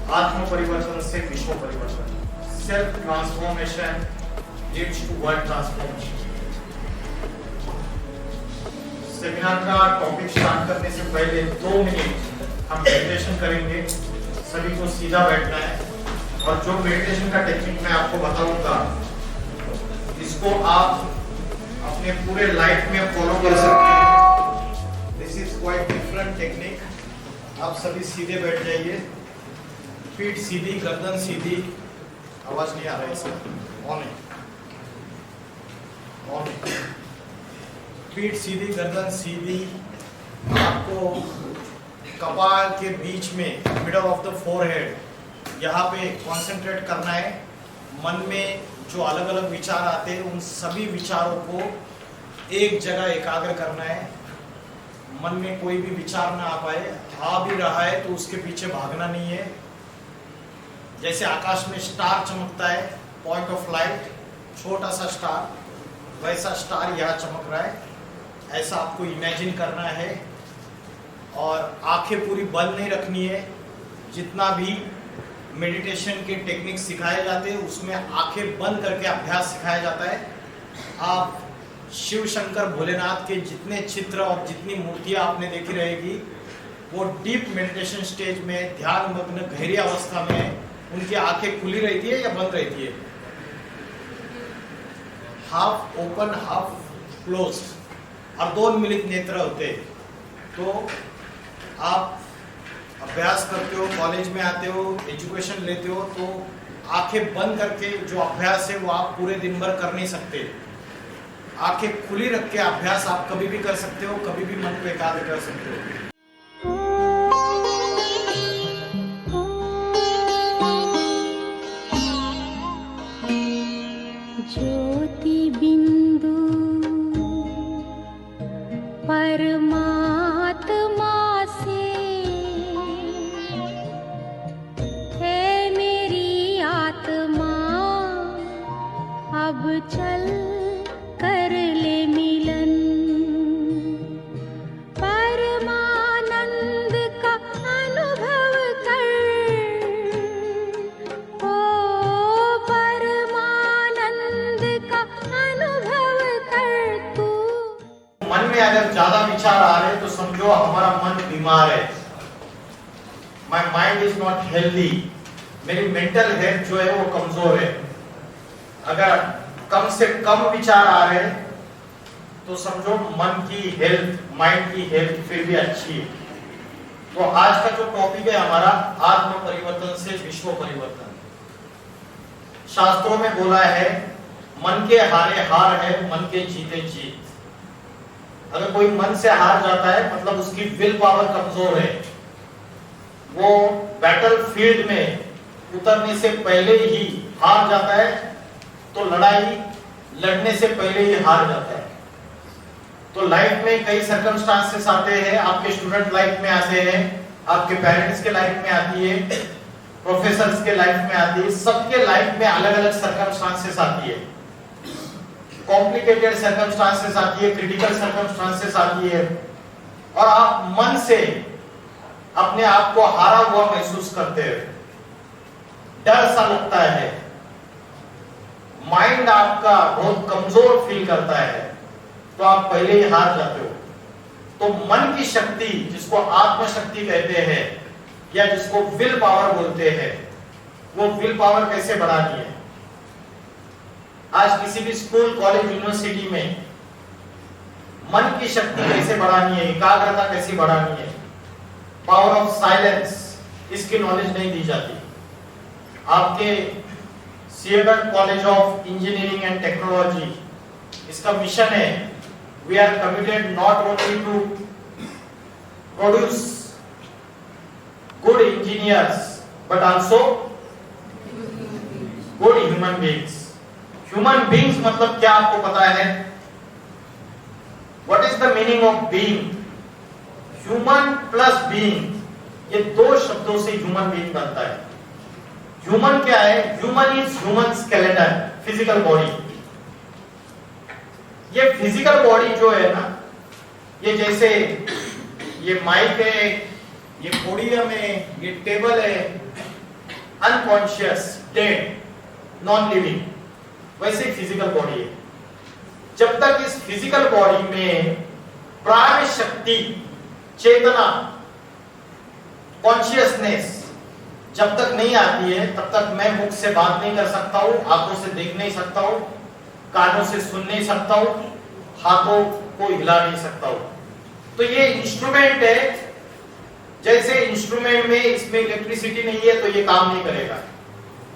आत्म परिवर्तन से विश्व परिवर्तन, self transformation leads to world transformation. Seminar का टॉपिक स्टार्ट करने से पहले 2 मिनट हम मेडिटेशन करेंगे। सभी को सीधा बैठना है और जो मेडिटेशन का टेक्निक मैं आपको बताऊंगा इसको आप अपने पूरे लाइफ में फॉलो कर सकते हैं। This is quite different technique. आप सभी सीधे बैठ जाइए, पीठ सीधी, गर्दन सीधी। आवाज नहीं आ रहा है इसमें, ऑन है, ऑन है। पीठ सीधी, गर्दन सीधी। आपको कपाल के बीच में, मिडल ऑफ द फोरहेड, यहाँ पे कंसंट्रेट करना है। मन में जो अलग अलग विचार आते हैं उन सभी विचारों को एक जगह एकाग्र करना है। मन में कोई भी विचार ना आ पाए, आ भी रहा है तो उसके पीछे भागना नहीं है। जैसे आकाश में स्टार चमकता है, पॉइंट ऑफ लाइट, छोटा सा स्टार, वैसा स्टार यहाँ चमक रहा है, ऐसा आपको इमेजिन करना है। और आंखें पूरी बंद नहीं रखनी है। जितना भी मेडिटेशन के टेक्निक सिखाए जाते हैं उसमें आंखें बंद करके अभ्यास सिखाया जाता है। आप शिव शंकर भोलेनाथ के जितने चित्र और जितनी मूर्तियां आपने देखी रहेगी वो डीप मेडिटेशन स्टेज में, ध्यान मग्न गहरी अवस्था में, उनकी आंखें खुली रहती है या बंद रहती है? हाफ ओपन हाफ क्लोज, और 2 मिलित नेत्र होते हैं। तो आप अभ्यास करते हो, कॉलेज में आते हो, एजुकेशन लेते हो, तो आंखें बंद करके जो अभ्यास है वो आप पूरे दिन भर कर नहीं सकते। आंखें खुली रख के अभ्यास आप कभी भी कर सकते हो, कभी भी मन को एकाग्र कर सकते हो। ज्योति बिंदु परमात्मा से है मेरी आत्मा, अब चल कर ले मिलन। परमानंद का अनुभव कर, ओ परमानंद का अनुभव कर तू। मन में अगर ज्यादा विचार आ रहे तो समझो हमारा मन बीमार है। My mind is not healthy, मेरी मेंटल हेल्थ जो है वो कमजोर है। अगर कम से कम विचार आ रहे हैं तो समझो मन की हेल्थ, माइंड की हेल्थ फिर भी अच्छी है। तो आज का जो टॉपिक है हमारा, आत्म परिवर्तन से विश्व परिवर्तन। शास्त्रों में बोला है मन के हारे हार है, मन के जीते जीत। अगर कोई मन से हार जाता है मतलब उसकी विल पावर कमजोर है। वो बैटल फील्ड में उतरने से पहले ही हार जाता है, तो लड़ाई लड़ने से पहले ही हार जाता है। तो लाइफ में कई सर्कमस्टांसेस आते हैं, आपके स्टूडेंट लाइफ में आते हैं, आपके पेरेंट्स के लाइफ में आती है, प्रोफेसर्स के लाइफ में आती है, सबके लाइफ में अलग अलग सर्कमस्टांसेस आती है। कॉम्प्लिकेटेड सर्कमस्टांसेस आती है, क्रिटिकल सर्कमस्टांसेस आती है, और आप मन से अपने आप को हारा हुआ महसूस करते हैं, डर सा लगता है, माइंड आपका बहुत कमजोर फील करता है, तो आप पहले ही हार जाते हो। तो मन की शक्ति, जिसको आत्म शक्ति कहते हैं या जिसको विल पावर बोलते हैं, वो विल पावर कैसे बढ़ानी है? आज किसी भी स्कूल, कॉलेज, यूनिवर्सिटी में मन की शक्ति कैसे बढ़ानी है, एकाग्रता कैसे बढ़ानी है, पावर ऑफ साइलेंस, इसकी नॉलेज नहीं दी जाती। आपके Siyargarh college of engineering and technology, इसका मिशन है, we are committed not only to produce good engineers but also good human beings. Human beings मतलब क्या आपको पता है? What is the meaning of being? Human plus being, ये 2 शब्दों से ह्यूमन बीइंग बनता है। ह्यूमन क्या है? Human is human skeleton, physical body. ये फिजिकल बॉडी जो है ना, ये जैसे ये माइक है, ये पोडियम है, ये टेबल है, अनकॉन्शियस, डेड, नॉन लिविंग, वैसे फिजिकल बॉडी है। जब तक इस फिजिकल बॉडी में प्राण शक्ति, चेतना, कॉन्शियसनेस जब तक नहीं आती है, तब तक मैं मुख से बात नहीं कर सकता हूं, आंखों से देख नहीं सकता हूं, कानों से सुन नहीं सकता हूं, हाथों को हिला नहीं सकता हूं। तो ये इंस्ट्रूमेंट है, जैसे इंस्ट्रूमेंट में इसमें इलेक्ट्रिसिटी नहीं है तो ये काम नहीं करेगा,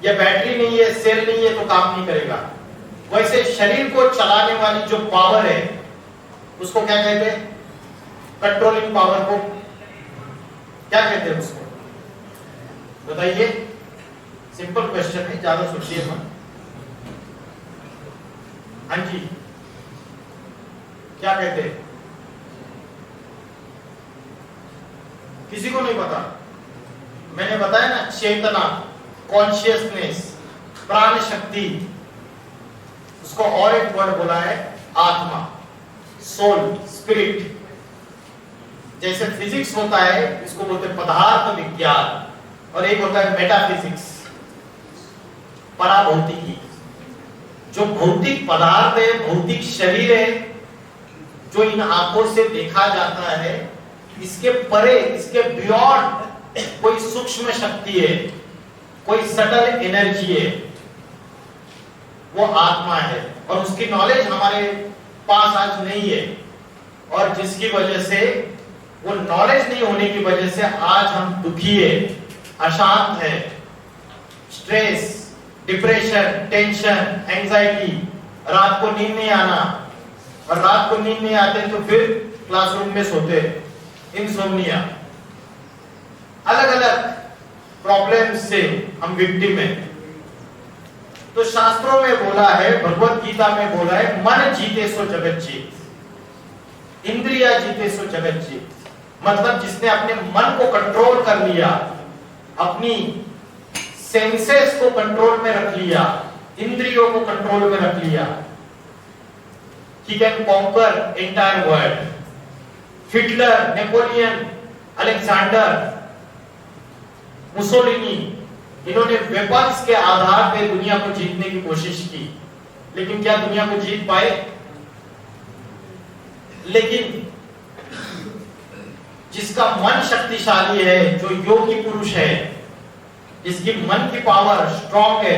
या बैटरी नहीं है, सेल नहीं है तो काम नहीं करेगा। वैसे शरीर को चलाने वाली जो पावर है उसको क्या कहते हैं? कंट्रोलिंग पावर को क्या कहते हैं उसको? बताइए, सिंपल क्वेश्चन है, ज्यादा सोचिए मत। हाँ जी, क्या कहते हैं? किसी को नहीं पता? मैंने बताया ना, चेतना, कॉन्शियसनेस, प्राण शक्ति, उसको और एक वर्ड बोला है आत्मा, सोल, स्पिरिट। जैसे फिजिक्स होता है, इसको बोलते हैं पदार्थ विज्ञान, और एक होता है मेटाफिजिक्स, पराभौतिकी। जो भौतिक पदार्थ है, भौतिक शरीर है, जो इन आंखों से देखा जाता है, इसके परे, इसके बियॉन्ड कोई सूक्ष्म शक्ति है, कोई सटल एनर्जी है, वो आत्मा है। और उसकी नॉलेज हमारे पास आज नहीं है, और जिसकी वजह से, वो नॉलेज नहीं होने की वजह से आज हम दुखी है, अशांत है, स्ट्रेस, डिप्रेशन, टेंशन, एंजाइटी, रात को नींद नहीं आना, और रात को नींद नहीं आते तो फिर क्लासरूम में सोते, इंसोम्निया, अलग अलग प्रॉब्लम से हम विक्टिम है। तो शास्त्रों में बोला है, भगवत गीता में बोला है, मन जीते सो जगत जीत, इंद्रिया जीते सो जगत जीत। मतलब जिसने अपने मन को कंट्रोल कर लिया, अपनी सेंसेस को कंट्रोल में रख लिया, इंद्रियों को कंट्रोल में रख लिया, he can conquer entire world। Hitler, Napoleon, Alexander, Mussolini, इन्होंने वेपन्स के आधार पे दुनिया को जीतने की कोशिश की, लेकिन क्या दुनिया को जीत पाए? लेकिन जिसका मन शक्तिशाली है, जो योगी पुरुष है, जिसकी मन की पावर स्ट्रॉन्ग है,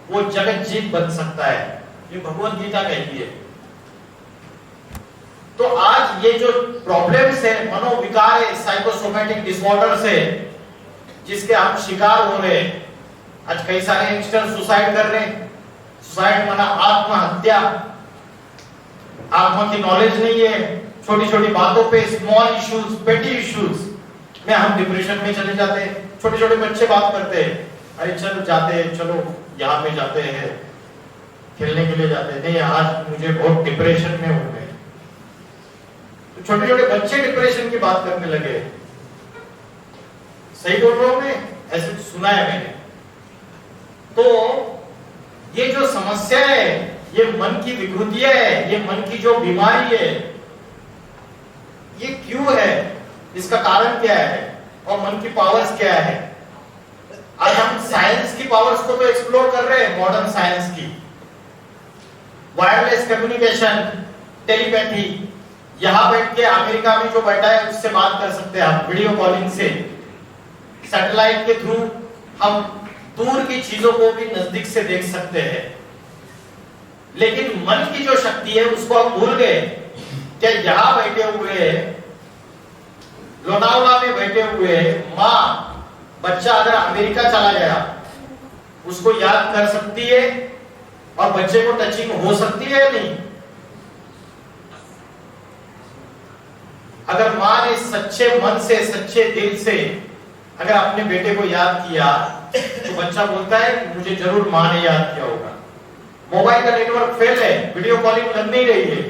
वो जगत जीत बन सकता है। ये भगवत गीता कहती है। तो आज ये जो प्रॉब्लम्स है, मनोविकार है, साइकोसोमैटिक डिसऑर्डर्स है, जिसके हम शिकार हो रहे हैं। आज कई सारे यंगस्टर सुसाइड कर रहे हैं। सुसाइड माना आत्महत्या। आत्मा की नॉलेज नहीं है, छोटी छोटी बातों पे, स्मॉल इश्यूज, पेटी इश्यूज में हम डिप्रेशन में चले जाते हैं। छोटे छोटे बच्चे बात करते हैं, अरे चलो जाते हैं, चलो यहाँ पे जाते हैं, खेलने के लिए जाते हैं, नहीं आज मुझे बहुत डिप्रेशन में हो गए। तो छोटे छोटे बच्चे डिप्रेशन की बात करने लगे। सही बोल रहा हूं मैं? ऐसे सुना है मैंने। तो ये जो समस्या है, ये मन की विकृतियां है, ये मन की जो बीमारी है, ये क्यों है? इसका कारण क्या है? और मन की पावर्स क्या है? आज हम साइंस की पावर्स को तो एक्सप्लोर कर रहे हैं, मॉडर्न साइंस की। वायरलेस कम्युनिकेशन, टेलीपैथी, यहां बैठ के अमेरिका में जो बैठा है उससे बात कर सकते हैं हम वीडियो कॉलिंग से। सैटेलाइट के थ्रू हम दूर की चीजों को भी नजदीक से देख सकते हैं। लेकिन मन की जो शक्ति है उसको हम भूल गए। क्या यहां बैठे हुए, लोनावला में बैठे हुए माँ, बच्चा अगर अमेरिका चला गया, उसको याद कर सकती है और बच्चे को टचिंग हो सकती है या नहीं? अगर माँ ने सच्चे मन से, सच्चे दिल से अगर अपने बेटे को याद किया, तो बच्चा बोलता है मुझे जरूर माँ ने याद किया होगा। मोबाइल का नेटवर्क फेल है, वीडियो कॉलिंग लग नहीं रही है,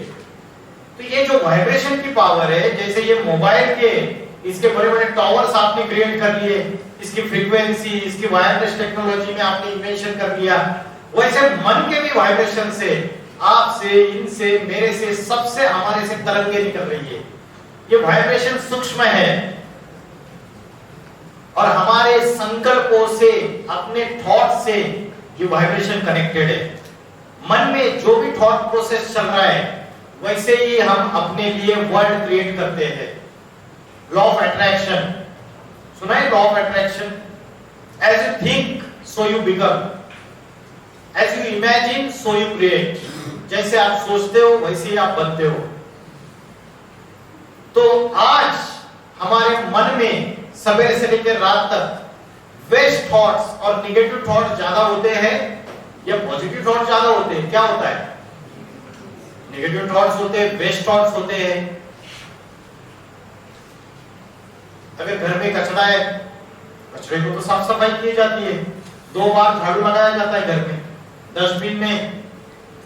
तो ये जो वाइब्रेशन की पावर है, जैसे ये मोबाइल के इसके बड़े बड़े टावर्स आपने क्रिएट कर लिए, इसकी फ्रीक्वेंसी, इसकी वायरलेस टेक्नोलॉजी में आपने इन्वेंशन कर लिया, वैसे मन के भी वाइब्रेशन से, आपसे, इनसे, मेरे से, सबसे, हमारे से तरंगे निकल रही है। ये वाइब्रेशन सूक्ष्म है और हमारे संकल्पों से अपने थॉट से ये वाइब्रेशन कनेक्टेड है। मन में जो भी थॉट प्रोसेस चल रहा है वैसे ही हम अपने लिए वर्ल्ड क्रिएट करते हैं। लॉ ऑफ अट्रैक्शन सुना है? Law of attraction, as you think so you become, as you imagine so you create. जैसे आप सोचते हो वैसे ही आप बनते हो। तो आज हमारे मन में सवेरे से लेकर रात तक वेस्ट थॉट्स और निगेटिव थॉट्स ज्यादा होते हैं या पॉजिटिव थॉट्स ज्यादा होते हैं? क्या होता है? नेगेटिव थॉट्स होते हैं, वेस्ट थॉट्स होते हैं। अगर घर में कचरा है, कचरे को तो साफ सफाई की जाती है, 2 बार झाड़ू लगाया जाता है घर में, डस्टबिन में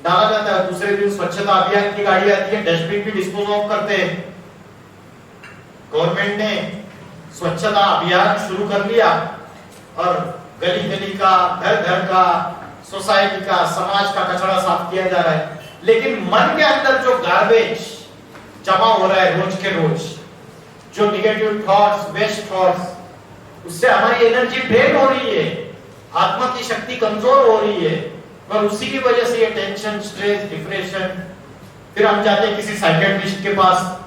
डाला जाता है, दूसरे दिन स्वच्छता अभियान की गाड़ी आती है, डस्टबिन भी डिस्पोज ऑफ करते हैं। गवर्नमेंट ने स्वच्छता अभियान शुरू कर लिया और गली गली का, घर घर का, सोसाइटी का, समाज का कचरा साफ किया जा रहा है। लेकिन मन के अंदर जो गार्बेज जमा हो रहा है रोज के रोज, जो निगेटिव थॉट्स, वेस्ट थॉट्स, उससे हमारी एनर्जी ड्रेन हो रही है, आत्मा की शक्ति कमजोर हो रही है और उसी की वजह से ये टेंशन, स्ट्रेस, डिप्रेशन। फिर हम जाते हैं किसी साइकियाट्रिस्ट के पास,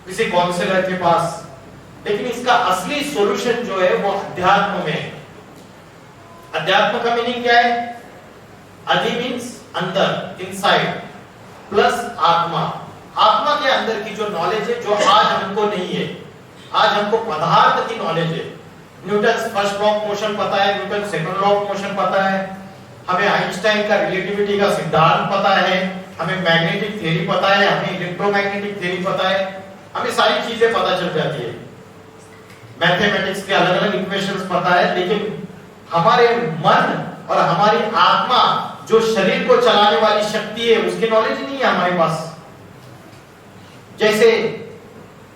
किसी काउंसलर के पास। लेकिन इसका असली सॉल्यूशन जो है वो अध्यात्म में है। अध्यात्म का मीनिंग क्या है? अधि मीन्स अंदर, इनसाइड, प्लस आत्मा। आत्मा के अंदर की जो नॉलेज है, जो आज हमको नहीं है, आज हमको पदार्थ की नॉलेज है। Newton first law of motion पता है, Newton second law of motion पता है, हमें आइंस्टाइन का रिलेटिविटी का सिद्धांत पता है, हमें मैग्नेटिक थ्योरी पता है, हमें इलेक्ट्रोमैग्नेटिक थ्योरी पता है, हमें सारी चीजें पता चल जाती है, मैथमेटिक्स के अलग अलग इक्वेशंस पता है। लेकिन हमारे मन और हमारी आत्मा, जो शरीर को चलाने वाली शक्ति है, उसकी नॉलेज नहीं है हमारे पास। जैसे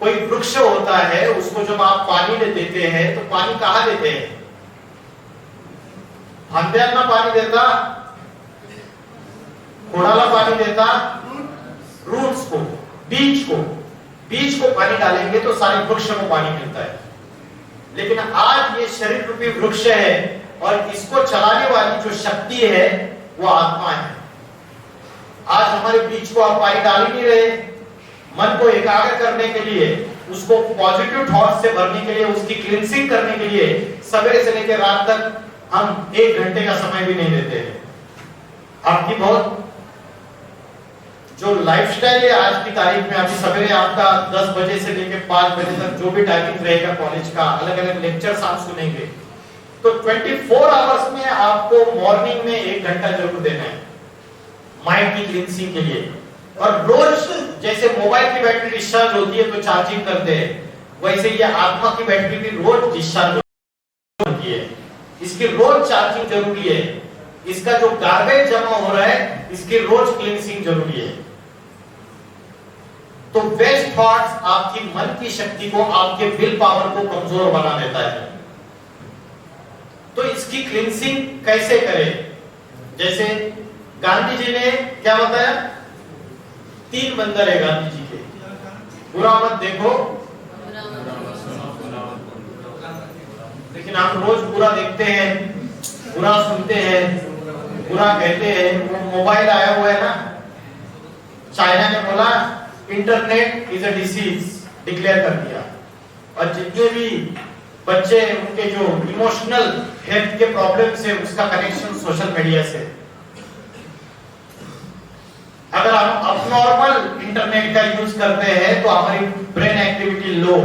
कोई वृक्ष होता है, उसको जब आप पानी देते हैं तो पानी कहां देते हैं? फांद्यांना पाणी देता, खोडाला पानी देता, रूट्स को, बीज को पानी डालेंगे तो सारे वृक्ष को पानी मिलता है। लेकिन आज ये शरीर रूपी वृक्ष है और इसको चलाने वाली जो शक्ति है वो आत्मा है। आज हमारे बीज को आप पानी डाल ही नहीं रहे। मन को एकाग्र करने के लिए, उसको पॉजिटिव थॉट से भरने के लिए, उसकी क्लींसिंग करने के लिए सवेरे से लेकर रात तक हम 1 घंटे का समय भी नहीं देते हैं। आपकी बहुत जो लाइफस्टाइल है आज की तारीख में, अभी सवेरे आपका 10 बजे से लेकर 5 बजे तक जो भी टाइमिंग रहेगा कॉलेज का, अलग अलग लेक्चर्स आप सुनेंगे, तो 24 आवर्स में आपको मॉर्निंग में 1 घंटा जरूर देना है माइंड की क्लींसिंग के लिए। और रोज जैसे मोबाइल की बैटरी डिस्चार्ज होती है तो चार्जिंग करते हैं, वैसे ये आत्मा की बैटरी भी रोज डिस्चार्ज होती है, इसकी रोज चार्जिंग जरूरी है। इसका जो गार्बेज जमा हो रहा है, इसकी रोज क्लींसिंग जरूरी है। तो वेस्ट थॉट्स आपकी मन की शक्ति को, आपके विल पावर को कमजोर बना देता है। तो इसकी क्लींसिंग कैसे करें? जैसे गांधी जी ने क्या बताया? 3 बंदर है गांधी जी के, बुरा मत देखो, लेकिन हम रोज बुरा देखते हैं, बुरा सुनते हैं, बुरा कहते हैं। वो मोबाइल आया हुआ है ना, चाइना ने बोला internet is a disease, declare कर दिया। और जितने भी बच्चे, उनके जो इमोशनल हेल्थ के प्रॉब्लम्स है, उसका कनेक्शन सोशल मीडिया से। अगर हम अबनॉर्मल इंटरनेट का यूज करते हैं तो हमारी ब्रेन एक्टिविटी लो,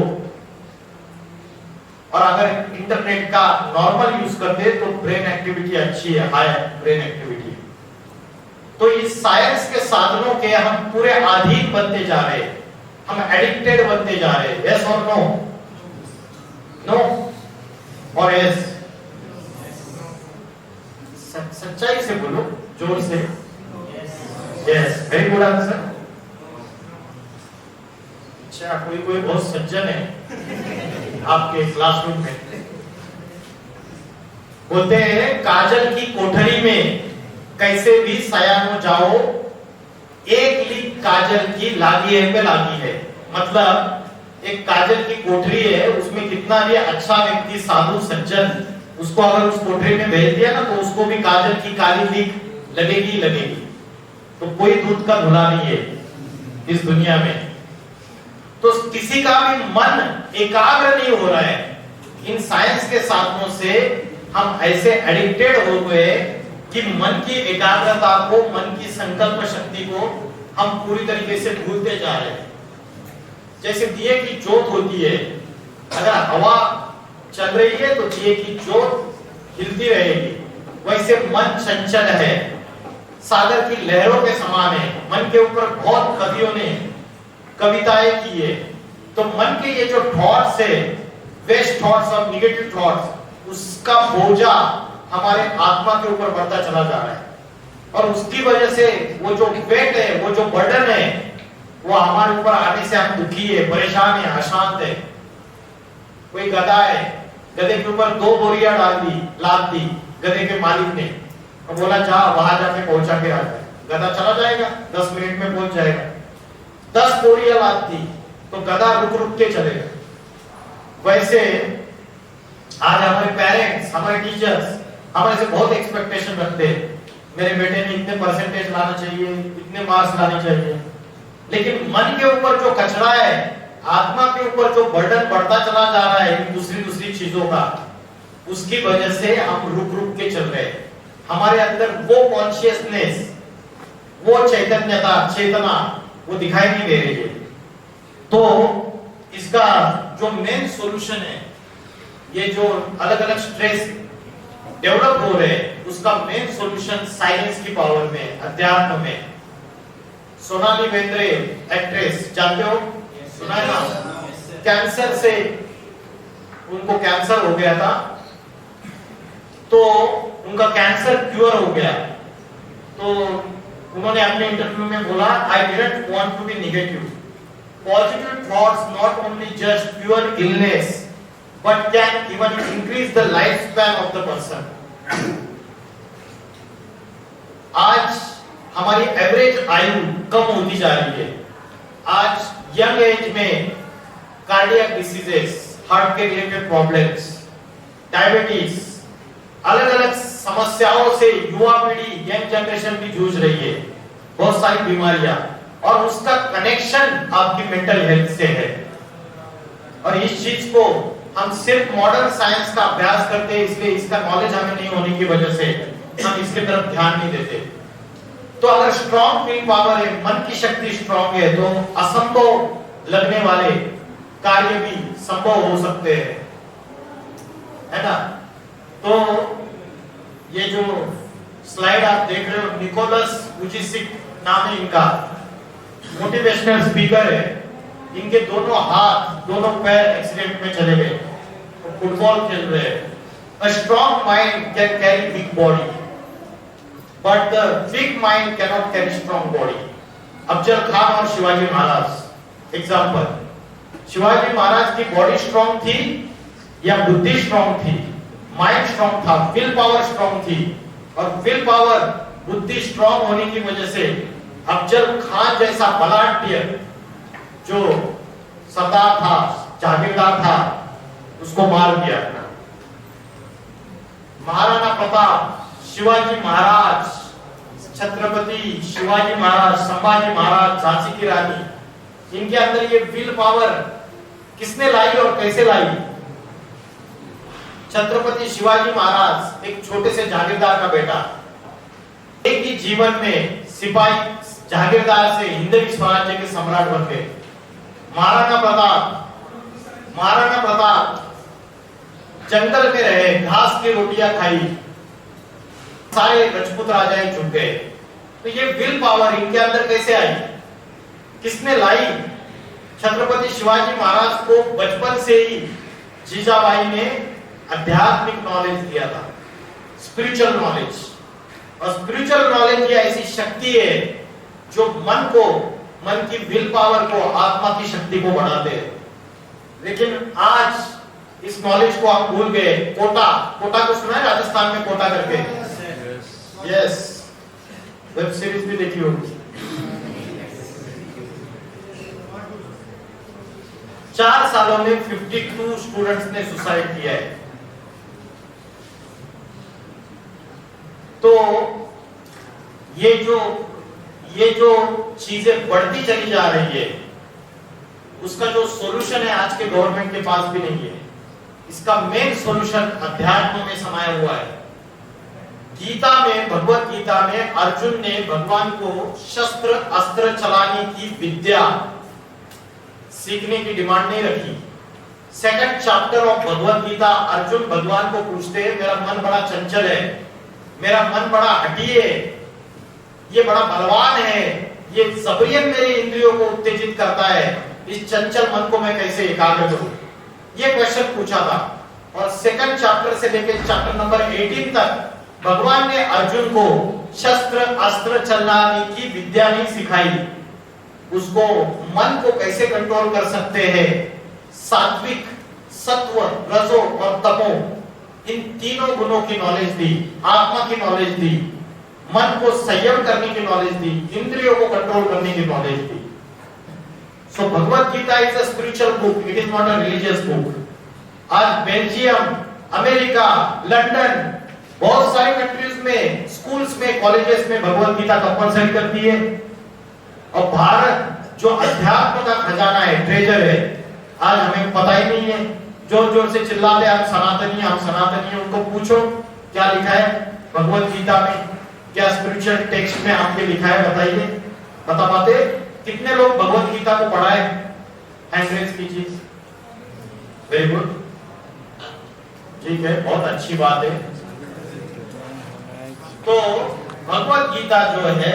और अगर इंटरनेट का नॉर्मल यूज करते हैं तो ब्रेन एक्टिविटी अच्छी है, हाई ब्रेन एक्टिविटी। तो इस साइंस के साधनों के हम पूरे अधीन बनते जा रहे हैं, हम एडिक्टेड बनते जा रहे हैं। यस और नो? नो और यस? सच्चाई से बोलो, जोर से। Yes, very good answer. अच्छा, कोई बहुत सज्जन है आपके क्लासरूम में। बोलते हैं काजल की कोठरी में कैसे भी सयानो जाओ, एक लीक काजल की लागी है पे लागी है। मतलब एक काजल की कोठरी है, उसमें कितना भी अच्छा व्यक्ति, साधु सज्जन उसको अगर उस कोठरी में भेज दिया ना तो उसको भी काजल की काली लीक लगेगी लगेगी। तो कोई दूध का धुला नहीं है इस दुनिया में। तो किसी का भी मन एकाग्र नहीं हो रहा है। इन साइंस के साधनों से हम ऐसे एडिक्टेड हो गए कि मन की एकाग्रता को, मन की संकल्प शक्ति को हम पूरी तरीके से भूलते जा रहे हैं। जैसे दिए की ज्योत होती है, अगर हवा चल रही है तो दिए की ज्योत हिलती रहेगी। वैसे मन चंचल है, सागर की लहरों के समान है। मन के ऊपर बहुत कवियों ने कविताएं की है। तो मन के ये जो थॉट्स है, वेस्ट थॉट्स और निगेटिव थॉट्स, उसका बोझा हमारे आत्मा के ऊपर बढ़ता चला जा रहा है। और उसकी वजह से वो जो वेट है, वो जो बर्डन है, वो हमारे ऊपर आने से हम दुखी है, परेशान है, अशांत है। कोई गधा है, गधे के ऊपर 2 बोरियां लाद दी गधे के मालिक ने और बोला जा वहां जाके पहुंचा के आ जाए। गधा चला जाएगा, 10 मिनट में पहुंच जाएगा। 10 बोरियां लाद दी तो गधा रुक रुक के चलेगा। वैसे आज हमारे पेरेंट्स, हमारे टीचर्स हमारे से बहुत एक्सपेक्टेशन रखते हैं। मेरे बेटे ने इतने परसेंटेज लाना चाहिए, इतने मार्क्स लाने चाहिए। लेकिन मन के ऊपर जो कचरा है, आत्मा के ऊपर जो बर्डन बढ़ता चला जा रहा है दूसरी चीजों का, उसकी वजह से हम रुक रुक के चल रहे हैं। हमारे अंदर वो कॉन्शियसनेस, वो चेतना वो दिखाई नहीं दे रही है। तो इसका जो मेन सॉल्यूशन है, ये जो अलग अलग स्ट्रेस डेवलप हो रहे हैं, उसका मेन सॉल्यूशन साइलेंस की पावर में, अध्यात्म में। सोनाली बेंद्रे एक्ट्रेस, जानते हो, सुना है ना? कैंसर से, उनको कैंसर हो गया था, तो उनका कैंसर क्योर हो गया। तो उन्होंने अपने इंटरव्यू में बोला, I didn't want to be negative. Positive thoughts not only just cure illness, but can even increase the lifespan of the person. आज हमारी एवरेज आयु कम होती जा रही है। आज यंग एज में कार्डियक डिसीजेस, हार्ट के रिलेटेड प्रॉब्लम्स, डायबिटीज, अलग अलग समस्याओं से युवा पीढ़ी, यंग जनरेशन भी जूझ रही है। बहुत सारी बीमारियां, और उसका कनेक्शन आपकी मेंटल हेल्थ से है। और इस चीज को हम सिर्फ मॉडर्न साइंस का अभ्यास करते हैं, इसलिए इसका नॉलेज हमें नहीं होने की वजह से हम इसके तरफ ध्यान नहीं देते। तो अगर स्ट्रॉन्ग विल पावर है, मन की शक्ति स्ट्रॉन्ग है, तो असंभव लगने वाले कार्य भी संभव हो सकते हैं, है ना? तो ये जो स्लाइड आप देख रहे हो, निकोलस वुजिसिक नाम है इनका, मोटिवेशनल स्पीकर है। इनके दोनों हाथ, दोनों पैर एक्सीडेंट में चले गए, फुटबॉल खेल रहे हैं। A strong mind can carry big body, but the big mind cannot carry strong body. Afzal Khan और शिवाजी महाराज एग्जाम्पल। शिवाजी महाराज की बॉडी स्ट्रॉन्ग थी या बुद्धि स्ट्रॉन्ग थी? माइंड स्ट्रॉन्ग था, विल पावर स्ट्रॉन्ग थी। और विल पावर, बुद्धि स्ट्रॉन्ग होने की वजह से अफजल खान जैसा बलाढ्य जो सरदार था, जागीरदार था, उसको मार दिया। महाराणा प्रताप, शिवाजी महाराज, छत्रपति शिवाजी महाराज, संभाजी महाराज, झांसी की रानी, इनके अंदर ये विल पावर किसने लाई और कैसे लाई? छत्रपति शिवाजी महाराज एक छोटे से जागीरदार का बेटा, एक ही जीवन में सिपाही जागीरदार से हिंदवी स्वराज्य के सम्राट बन गए। महाराणा प्रताप जंगल में रहे, घास की रोटियां खाई, सारे राजपूत राजाएं झुक गए। तो ये विल पावर इनके अंदर कैसे आई? किसने लाई? छत्रपति शिवाजी महाराज को बचपन से ही जीजाबाई ने आध्यात्मिक नॉलेज दिया था, स्पिरिचुअल नॉलेज। और स्पिरिचुअल नॉलेज ये ऐसी शक्ति है जो मन की विल पावर को, आत्मा की शक्ति को बढ़ाते हैं। लेकिन आज इस नॉलेज को आप भूल गए। कोटा को सुना है? राजस्थान में कोटा करके, यस, वेब सीरीज भी देखी होगी। 4 सालों में 52 स्टूडेंट्स ने सुसाइड किया है। तो ये जो चीजें बढ़ती चली जा रही है, उसका जो सॉल्यूशन है आज के गवर्नमेंट के पास भी नहीं है। इसका मेन सॉल्यूशन अध्यात्म में समाया हुआ है। गीता में, भगवत गीता में अर्जुन ने भगवान को शस्त्र अस्त्र चलाने की विद्या सीखने की डिमांड नहीं रखी। Second chapter of Bhagavad Gita, Arjun भगवान को पूछते हैं, मेरा मन बड़ा चंचल है, मेरा मन बड़ा हठी है, ये बड़ा बलवान है, ये जबरियन मेरे इंद्रियों को उत्तेजित करता है, इस चंचल मन को मैं कैसे एकाग्र करूं, ये क्वेश्चन पूछा था। और सेकंड चैप्टर से लेकर चैप्टर नंबर 18 तक भगवान ने अर्जुन को शस्त्र अस्त्र चलाने की विद्या नहीं सिखाई, उसको मन को कैसे कंट्रोल कर सकते हैं, सात्विक, सत्व, रजो और तमो, इन तीनों गुणों की नॉलेज दी, आत्मा की नॉलेज दी, मन को संयम करने की नॉलेज दी, इंद्रियों को कंट्रोल करने की नॉलेज दी। So Bhagavad Gita is a spiritual book, it is not a religious book. आज बेल्जियम, अमेरिका, लंदन, बहुत सारी कंट्रीज में स्कूल्स में, कॉलेजेस में भगवत गीता कंपलसरी कर दी है। और भारत जो अध्यात्म का खजाना है, ट्रेजर है, आज हमें पता ही नहीं है। जोर जोर से चिल्लाते हम सनातनी, हम सनातनी। उनको पूछो क्या लिखा है भगवत गीता में, क्या स्पिरिचुअल टेक्स्ट में आपके लिखा है, बताइए। बता पाते? कितने लोग भगवत गीता को पढ़ा है? हैंड रेज कीजिए। वेरी गुड, ठीक है, बहुत अच्छी बात है। तो भगवत गीता जो है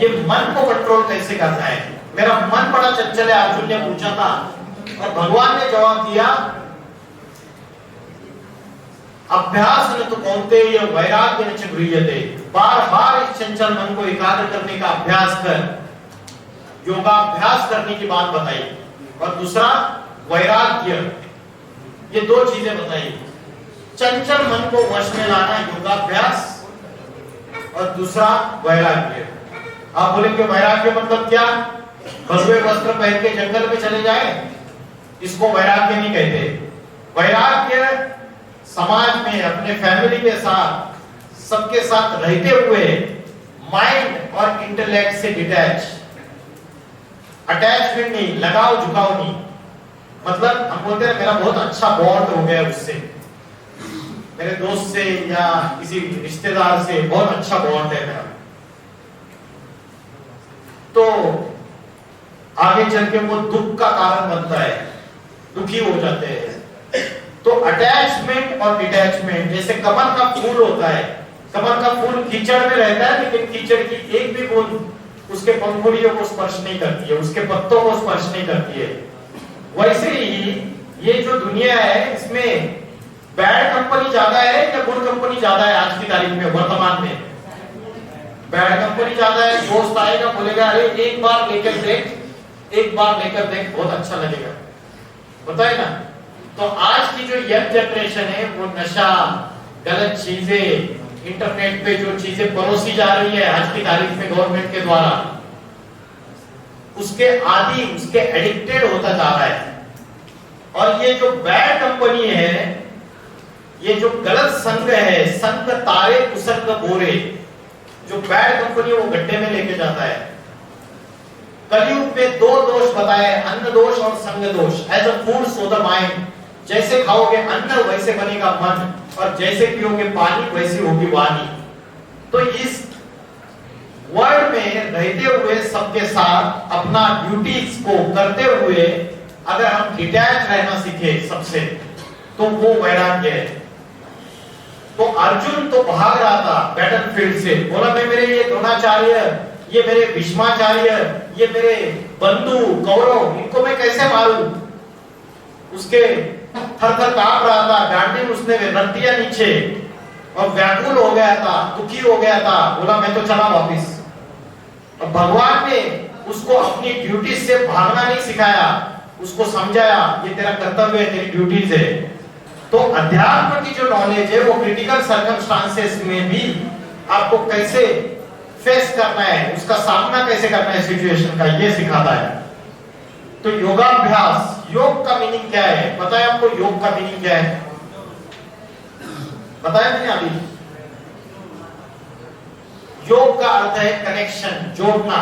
ये मन को कंट्रोल कैसे करना है। मेरा मन बड़ा चंचल है, अर्जुन ने पूछा था, और भगवान ने जवाब दिया, अभ्यास न तो कौन्तेय वैराग्य न च गृह्यते। बार बार इस चंचल मन को एकाग्र करने का अभ्यास कर, योगाभ्यास करने की बात बताई। और दूसरा वैराग्य, ये दो चीजें बताई। चंचल मन को वश में लाना योगाभ्यास, और दूसरा वैराग्य। आप बोलेंगे वैराग्य मतलब क्या? भगवे वस्त्र पहन के जंगल में चले जाए, इसको वैराग्य नहीं कहते। वैराग्य समाज में, अपने फैमिली के साथ, सबके साथ रहते हुए माइंड और इंटेलेक्ट से डिटैच, अटैचमेंट नहीं, लगाव झुकाव नहीं। मतलब हम बोलते हैं मेरा बहुत अच्छा बॉन्ड हो गया उससे, मेरे दोस्त से या किसी रिश्तेदार से बहुत अच्छा बॉन्ड है मेरा, तो आगे चल के वो दुख का कारण बनता है, दुखी हो जाते हैं। तो अटैचमेंट और डिटैचमेंट, जैसे कमल का फूल होता है, कमल का फूल कीचड़ में रहता है, लेकिन कीचड़ की एक भी बूंद उसके पंखुड़ियों को स्पर्श नहीं करती है, उसके पत्तों को स्पर्श नहीं करती है। वैसे ही ये जो दुनिया है, इसमें बैड कंपनी ज्यादा है या गुड कंपनी ज्यादा है? आज की तारीख में, वर्तमान में बैड कंपनी ज्यादा है। दोस्त आएगा, बोलेगा अरे एक बार लेकर देख, एक बार लेकर देख, बहुत अच्छा लगेगा, बताए ना। तो आज की जो यंग जनरेशन है वो नशा, गलत चीजें, इंटरनेट पे जो चीजें परोसी जा रही है आज की तारीख में गवर्नमेंट के द्वारा, उसके आदि, उसके एडिक्टेड होता जा रहा है। और ये जो बैड कंपनी है, ये जो गलत संग है, संग तारे कुसंग बोरे, जो बैड कंपनी वो गड्ढे में लेके जाता है। कलयुग में दो दोष बताए, अन्न दोष और संग दोष। As a food so the mind, जैसे खाओगे अन्न वैसे बनेगा मन, और जैसे पियोगे पानी वैसी होगी वाणी। तो इस वर्ल्ड में रहते हुए सबके साथ अपना ड्यूटीज को करते हुए अगर हम डिटैच रहना सीखे सबसे, तो वो वैराग्य है। तो अर्जुन तो भाग रहा था बैटलफील्ड से, बोला मैं मेरे ये द्रोणाचार्य, ये मेरे भीष्माचार्य, ये मेरे बंधु कौरव, इनको मैं कैसे मारूं। उसके थर-थर कांप रहा था, डांडी उसने रख दिया नीचे, और व्याकुल हो गया था, दुखी हो गया था, बोला मैं तो चला वापिस। और भगवान ने उसको अपनी ड्यूटी से भागना नहीं सिखाया, उसको समझाया ये तेरा कर्तव्य है, तेरी ड्यूटीज है। तो अध्यात्म की जो नॉलेज है वो क्रिटिकल सर्कमस्टांसेस में भी आपको कैसे फेस करना है, उसका सामना कैसे करना है सिचुएशन का, ये सिखाता है। तो योगाभ्यास, योग का मीनिंग क्या है पता है आपको? योग का मीनिंग क्या है बताया मैंने अभी? योग का अर्थ है कनेक्शन, जोड़ना।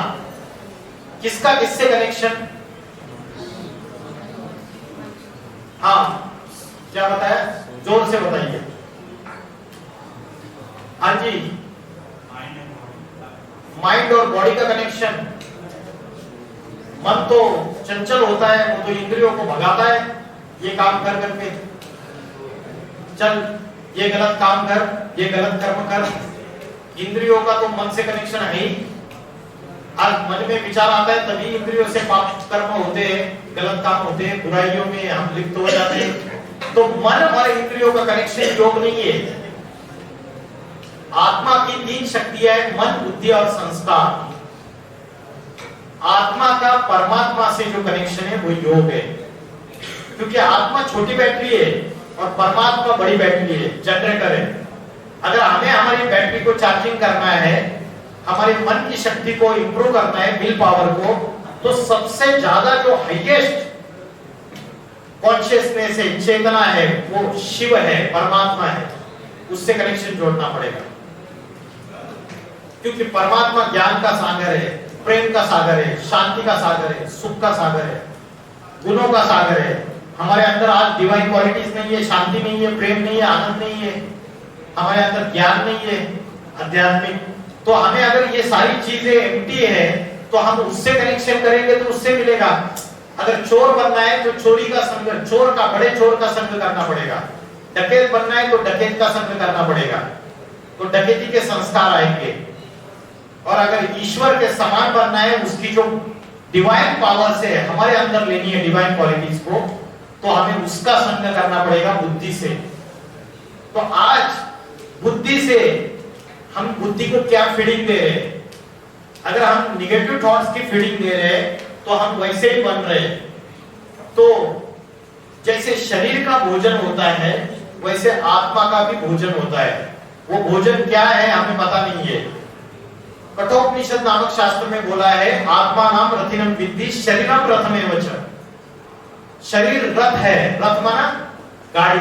किसका किससे कनेक्शन? हाँ, क्या बताया? जोर से बताइए। हाँ जी, माइंड और बॉडी का कनेक्शन। मन तो चंचल होता है, वो तो इंद्रियों को भगाता है, ये काम कर करके, चल ये गलत काम कर, ये गलत कर्म कर। इंद्रियों का तो मन से कनेक्शन है ही। आज मन में विचार आता है तभी इंद्रियों से पाप कर्म होते हैं, गलत काम होते हैं, बुराइयों में हम लिप्त हो जाते हैं। तो मन और इंद्रियों का कनेक्शन योग नहीं है। आत्मा की 3 शक्तियां हैं, मन, बुद्धि और संस्कार। आत्मा का परमात्मा से जो कनेक्शन है वो योग है, क्योंकि आत्मा छोटी बैटरी है और परमात्मा बड़ी बैटरी है, जनरेटर है। अगर हमें हमारी बैटरी को चार्जिंग करना है, हमारे मन की शक्ति को इंप्रूव करना है, विल पावर को, तो सबसे ज्यादा जो हाईएस्ट कॉन्शियसनेस है, चेतना है, वो शिव है, परमात्मा है। उससे कनेक्शन जोड़ना पड़ेगा, क्योंकि परमात्मा ज्ञान का सागर है, प्रेम का सागर है, शांति का सागर है, सुख का सागर है, गुणों का सागर है। हमारे अंदर आज डिवाइन क्वालिटीज नहीं है, शांति नहीं है, प्रेम नहीं है, आनंद नहीं है, हमारे अंदर ज्ञान नहीं है आध्यात्मिक। तो हमें अगर ये सारी चीजें एम्प्टी है तो हम उससे कनेक्शन करेंगे तो उससे मिलेगा। अगर चोर बनना है तो चोरी का संग, चोर का, बड़े चोर का संग करना पड़ेगा। डकैत बनना है तो डकैत का संग करना पड़ेगा, तो डकैती के संस्कार आएंगे। और अगर ईश्वर के समान बनना है, उसकी जो डिवाइन पावर से हमारे अंदर लेनी है डिवाइन क्वालिटीज को, तो हमें उसका संग करना पड़ेगा बुद्धि से। तो आज बुद्धि से हम बुद्धि को क्या फीडिंग दे रहे हैं? अगर हम निगेटिव थॉट्स की फीडिंग दे रहे हैं तो हम वैसे ही बन रहे हैं। तो जैसे शरीर का भोजन होता है वैसे आत्मा का भी भोजन होता है। वो भोजन क्या है हमें पता नहीं है। कठोपनिषद नामक शास्त्र में बोला है, आत्मा नाम रथिनम विद्धि शरीरम रथमेव च। शरीर रथ है, रथ माना गाड़ी।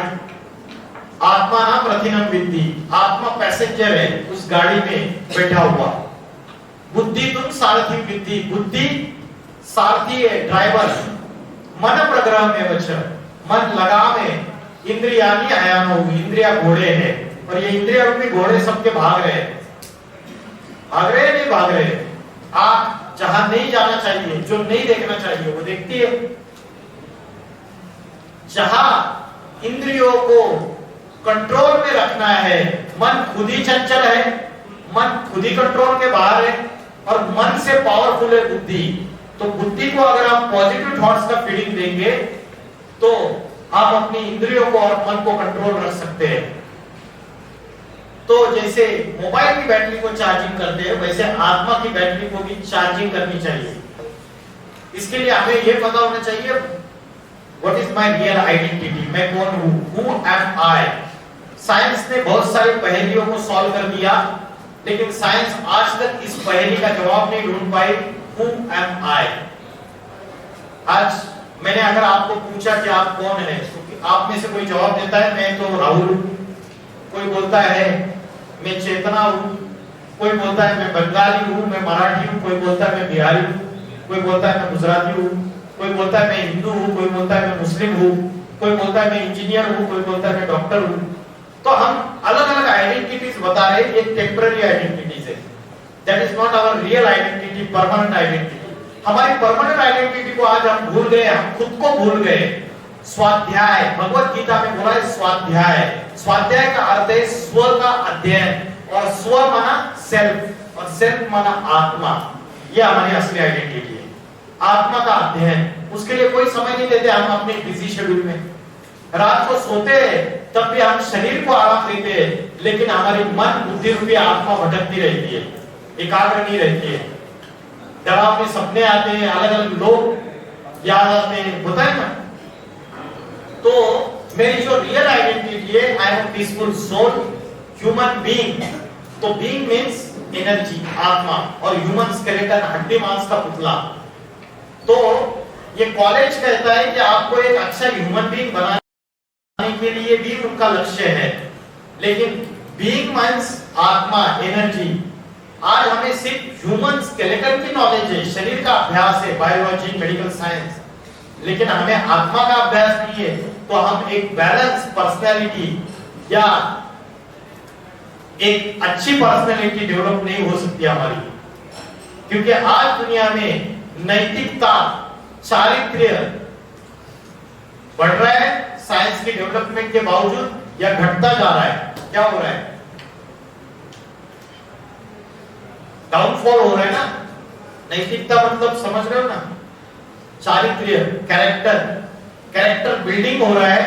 आत्मा नाम रथिनम विद्धि, आत्मा पैसेंजर है, उस गाड़ी में बैठा हुआ। बुद्धि तुम सारथी विद्धि, बुद्धि सारथी है, ड्राइवर। मन प्रग्रह में वच, मन लगाम है। इंद्रियानी आयानो, इंद्रिया घोड़े है, और ये इंद्रिया रूपी घोड़े सबके भाग रहे हैं। भाग रहे नहीं भाग रहे? आंख जहां नहीं जाना चाहिए, जो नहीं देखना चाहिए वो देखती है। जहां इंद्रियों को कंट्रोल में रखना है, मन खुद ही चंचल है, मन खुद ही कंट्रोल के बाहर है, और मन से पावरफुल है बुद्धि। तो बुद्धि को अगर आप पॉजिटिव थॉट्स का फीडिंग देंगे तो आप अपनी इंद्रियों को और मन को कंट्रोल रख सकते हैं। तो जैसे मोबाइल की बैटरी को चार्जिंग करते हैं, वैसे आत्मा की बैटरी को भी चार्जिंग करनी चाहिए। इसके लिए हमें यह पता होना चाहिए what is my real identity, मैं कौन हूं, हु एम आई। साइंस ने बहुत सारी पहेलियों को सॉल्व कर दिया, लेकिन साइंस आज तक इस पहेली का जवाब नहीं ढूंढ पाई, हु एम आई। आज मैंने अगर आपको पूछा कि आप कौन हैं, तो आप में से कोई जवाब देता है मैं तो राहुल हूं, कोई बोलता है मैं चेतना हूं, कोई बोलता है मैं बंगाली हूं, मैं मराठी हूं, कोई बोलता है मैं बिहारी हूं, कोई बोलता है मैं गुजराती हूं, कोई बोलता है मैं हिंदू हूं, कोई बोलता है मैं मुस्लिम हूं, कोई बोलता है मैं इंजीनियर हूं, कोई बोलता है मैं डॉक्टर हूं। तो हम अलग अलग आइडेंटिटीज बता रहे हैं, ये टेम्पररी आइडेंटिटीज है। That is not our real identity, permanent identity. हमारी परमानेंट आइडेंटिटी को आज हम भूल गए, हम खुद को भूल गए। स्वाध्याय, भगवत गीता में बोला है स्वाध्याय। स्वाध्याय का अर्थ है स्व का अध्ययन, और स्व माना सेल्फ, और सेल्फ माना आत्मा। ये हमारी असली आइडेंटिटी है, आत्मा का अध्ययन। उसके लिए कोई समय नहीं देते हम अपने बिजी शेड्यूल में। रात को सोते हैं तब भी हम शरीर को आराम देते हैं, लेकिन हमारी मन बुद्धि रूपी आत्मा भटकती रहती है, एकाग्र नहीं रहती है। डरावने सपने आते हैं, अलग अलग लोग याद आते हैं, होता है ना। तो मेरी जो रियल आइडेंटिटी है, I am peaceful soul, human being. तो बीइंग मींस एनर्जी, आत्मा, और ह्यूमन स्केलेटन, हड्डी मांस का पुतला। तो ये कॉलेज कहता है कि आपको एक अच्छा ह्यूमन बीइंग बनाने के लिए भी उनका लक्ष्य है, लेकिन बीइंग मींस आत्मा, एनर्जी। आज हमें सिर्फ ह्यूमन स्केलेटन की नॉलेज है, शरीर का अभ्यास है, बायोलॉजी, मेडिकल साइंस, लेकिन हमें आत्मा का अभ्यास नहीं है, तो हम एक बैलेंस पर्सनैलिटी या एक अच्छी पर्सनैलिटी डेवलप नहीं हो सकती हमारी। क्योंकि आज दुनिया में नैतिकता, चारित्र्य बढ़ रहा है साइंस के डेवलपमेंट के बावजूद, या घटता जा रहा है? क्या हो रहा है? डाउनफॉल हो रहा है ना। नैतिकता मतलब समझ रहे हो ना, चारित्र्य, कैरेक्टर बिल्डिंग हो रहा है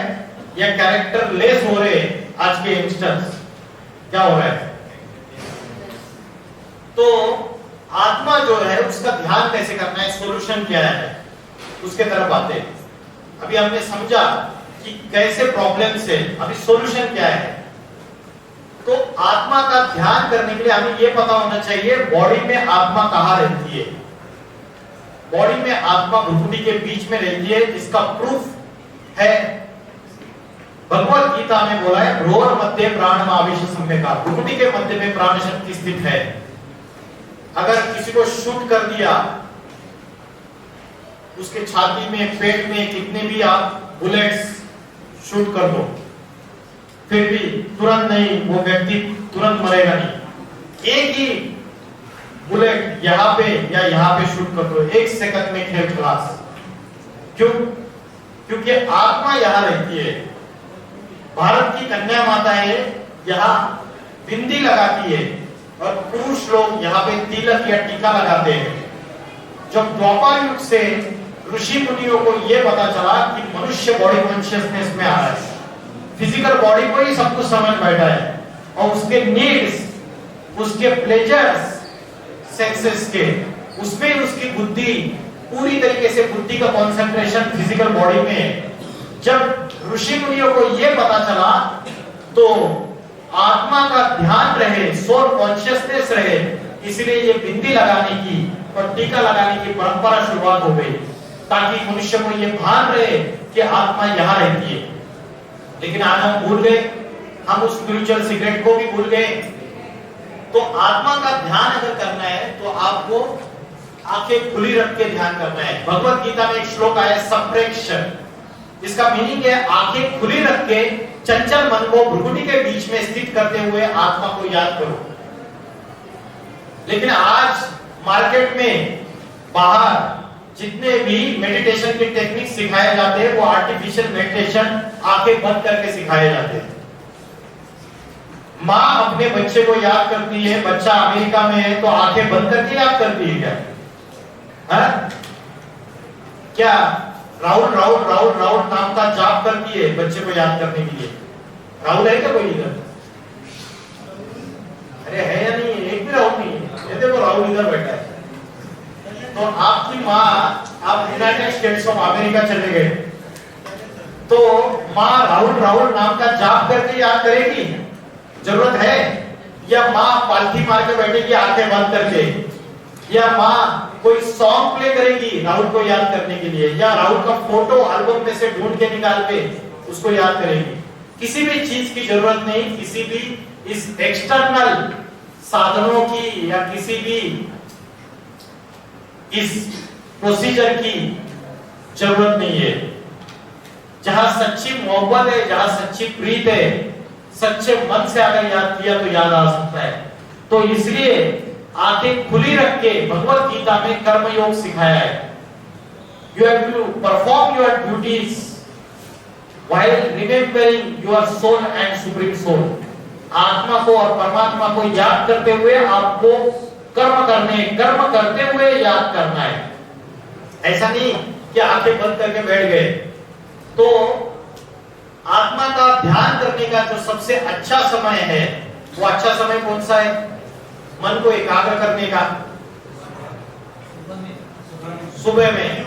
या कैरेक्टर लेस हो रहे हैं आज के यंगस्टर्स? क्या हो रहा है? तो आत्मा जो है उसका ध्यान कैसे करना है, सॉल्यूशन क्या है, उसके तरफ आते हैं। अभी हमने समझा कि कैसे प्रॉब्लम से, अभी सॉल्यूशन क्या है। तो आत्मा का ध्यान करने के लिए हमें यह पता होना चाहिए बॉडी में आत्मा कहां रहती है। बॉडी में आत्मा भ्रुकुटी के बीच में रहती है। इसका प्रूफ है भगवत गीता में बोला है, भ्रूर मध्य प्राण आवेश सम्यका, भ्रुकुटी के मध्य में प्राण शक्ति स्थित है। अगर किसी को शूट कर दिया, उसके छाती में, पेट में कितने भी आप बुलेट्स शूट कर दो, फिर भी तुरंत नहीं, वो व्यक्ति तुरंत मरेगा नहीं। एक ही बुलेट यहां पे या यहां पे शूट कर दो, 1 सेकंड में खेल खलास। क्यों? क्योंकि आत्मा यहां रहती है। भारत की कन्या माताएं यहां बिंदी लगाती है और पुरुष लोग यहां पे तिलक या टीका लगाते हैं। जब द्वापर युग से ऋषि मुनियों को यह पता चला कि मनुष्य बॉडी कॉन्शियसनेस में आ रहा है, फिजिकल बॉडी को ही सब कुछ समझ बैठा है, और उसके नीड्स, उसके प्लेजर्स, सेंसेस के, उसमें उसकी बुद्धि पूरी तरीके से, बुद्धि का कंसंट्रेशन फिजिकल बॉडी में है। जब ऋषि मुनियों को यह पता चला तो आत्मा का ध्यान रहे, सोल कॉन्शियसनेस रहे, इसलिए ये बिंदी लगाने की और टीका लगाने की परंपरा शुरुआत हो गई, ताकि मनुष्य को यह भान रहे कि आत्मा यहां रहती है। लेकिन आज हम भूल गए, हम उस स्पिरिचुअल सीक्रेट को भी भूल गए। तो आत्मा का ध्यान अगर करना है तो आपको आंखें खुली रख के ध्यान करना है। भगवत गीता में एक श्लोक आया, संप्रेक्षण। इसका मीनिंग है आंखें खुली रख के चंचल मन को भ्रुकुटी के बीच में स्थित करते हुए आत्मा को याद करो। लेकिन आज मार्केट में बाहर जितने भी मेडिटेशन की टेक्निक सिखाए जाते हैं वो आर्टिफिशियल मेडिटेशन आंखें बंद करके सिखाए जाते हैं। माँ अपने बच्चे को याद करती है, बच्चा अमेरिका में है तो आंखें बंद करके याद करती है क्या? है? क्या राहुल राहुल राहुल राहुल नाम का जाप करती है बच्चे को याद करने के लिए? राहुल है क्या कोई इधर? अरे है या नहीं? एक भी राहुल नहीं है। ये देखो राहुल इधर बैठा है। तो आपकी माँ, आप यूनाइटेड स्टेट्स ऑफ अमेरिका चले गए तो माँ राहुल राहुल नाम का जाप करके याद करेगी? जरूरत है? या माँ पालथी मार के बैठेगी आंखें बंद करके? या माँ कोई सॉन्ग प्ले करेगी राहुल को याद करने के लिए? या राहुल का फोटो एल्बम में से ढूंढ के निकाल के उसको याद करेगी? किसी भी चीज की जरूरत नहीं, किसी भी इस एक्सटर्नल साधनों की या किसी भी इस प्रोसीजर की जरूरत नहीं है। जहां सच्ची मोहब्बत है, जहां सच्ची प्रीत है, सच्चे मन से अगर याद किया तो याद आ सकता है। तो इसलिए आंखें खुली रख के भगवत गीता में कर्म योग सिखाया है। You have to perform your duties while remembering your soul and supreme soul. आत्मा को और परमात्मा को याद करते हुए आपको कर्म करते हुए याद करना है। ऐसा नहीं कि आंखें बंद करके बैठ गए। तो आत्मा का ध्यान करने का जो सबसे अच्छा समय है, वो अच्छा समय कौन सा है? मन को एकाग्र करने का सुबह में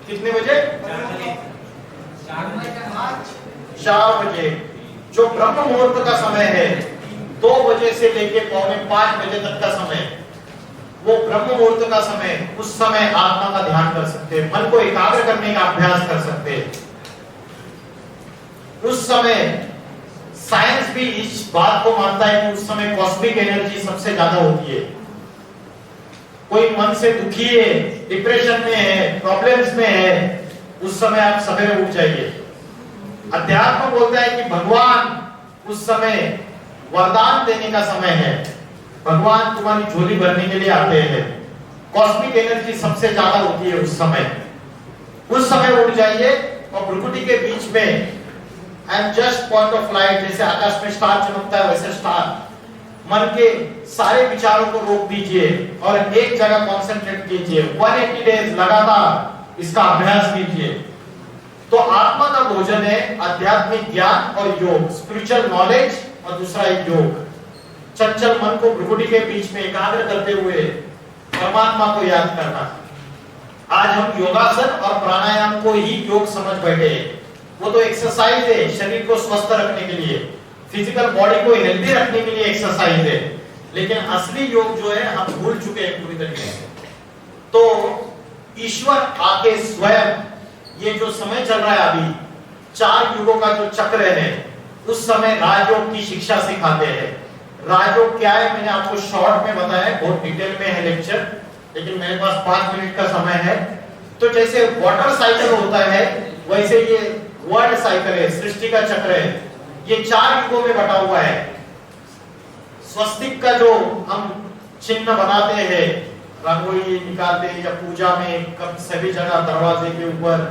कितने बजे? 4 बजे। जो ब्रह्म मुहूर्त का समय है, 2 बजे से लेके 4:45 बजे तक का समय, वो ब्रह्म मुहूर्त का समय, उस समय आत्मा का ध्यान कर सकते हैं, मन को एकाग्र करने का अभ्यास कर सकते हैं। उस समय साइंस भी इस बात को मानता है कि उस समय कॉस्मिक एनर्जी सबसे ज्यादा होती है। कोई मन से दुखी है, डिप्रेशन में है, प्रॉब्लम्स में है, उस समय आप सवेरे उठ जाइए। अध्यात्म बोलता है कि भगवान उस समय वरदान देने का समय है, भगवान तुम्हारी झोली भरने के लिए आते हैं। कॉस्मिक एनर्जी सबसे ज्यादा होती है उस समय उठ जाइए और भ्रुकुटी के बीच में and just point of light, जैसे आकाश में स्टार चमकता है वैसे स्टार, मन के सारे विचारों को रोक दीजिए और एक जगह कंसंट्रेट कीजिए। 180 डेज लगातार इसका अभ्यास कीजिए। तो आत्मा का भोजन है आध्यात्मिक ज्ञान और योग, स्पिरिचुअल नॉलेज, और दूसरा एक योग। चंचल मन को भ्रुकुटी के बीच में एकाग्र करते हुए परमात्मा को याद करना। आज हम योगासन और प्राणायाम को ही योग समझ बैठे हैं। वो तो एक्सरसाइज है शरीर को स्वस्थ रखने के लिए, फिजिकल बॉडी को हेल्दी रखने के लिए एक्सरसाइज है, लेकिन असली योग जो है हम भूल चुके हैं पूरी तरीके से। तो ईश्वर आके स्वयं, ये जो समय चल रहा है अभी 4 युगों का जो चक्र है, उस समय राजयोग की शिक्षा सिखाते हैं। राजयोग क्या है मैंने आपको शॉर्ट में बताया, बहुत डिटेल में है लेक्चर, लेकिन मेरे पास 5 मिनट का समय है। तो जैसे वाटर साइकिल होता है वैसे ये वर्ल्ड साइकिल है, सृष्टि का चक्र है। ये 4 युगों में बटा हुआ है। स्वस्तिक का जो हम चिन्ह बनाते हैं, रंगोली निकालते हैं या पूजा में सभी जगह दरवाजे के ऊपर,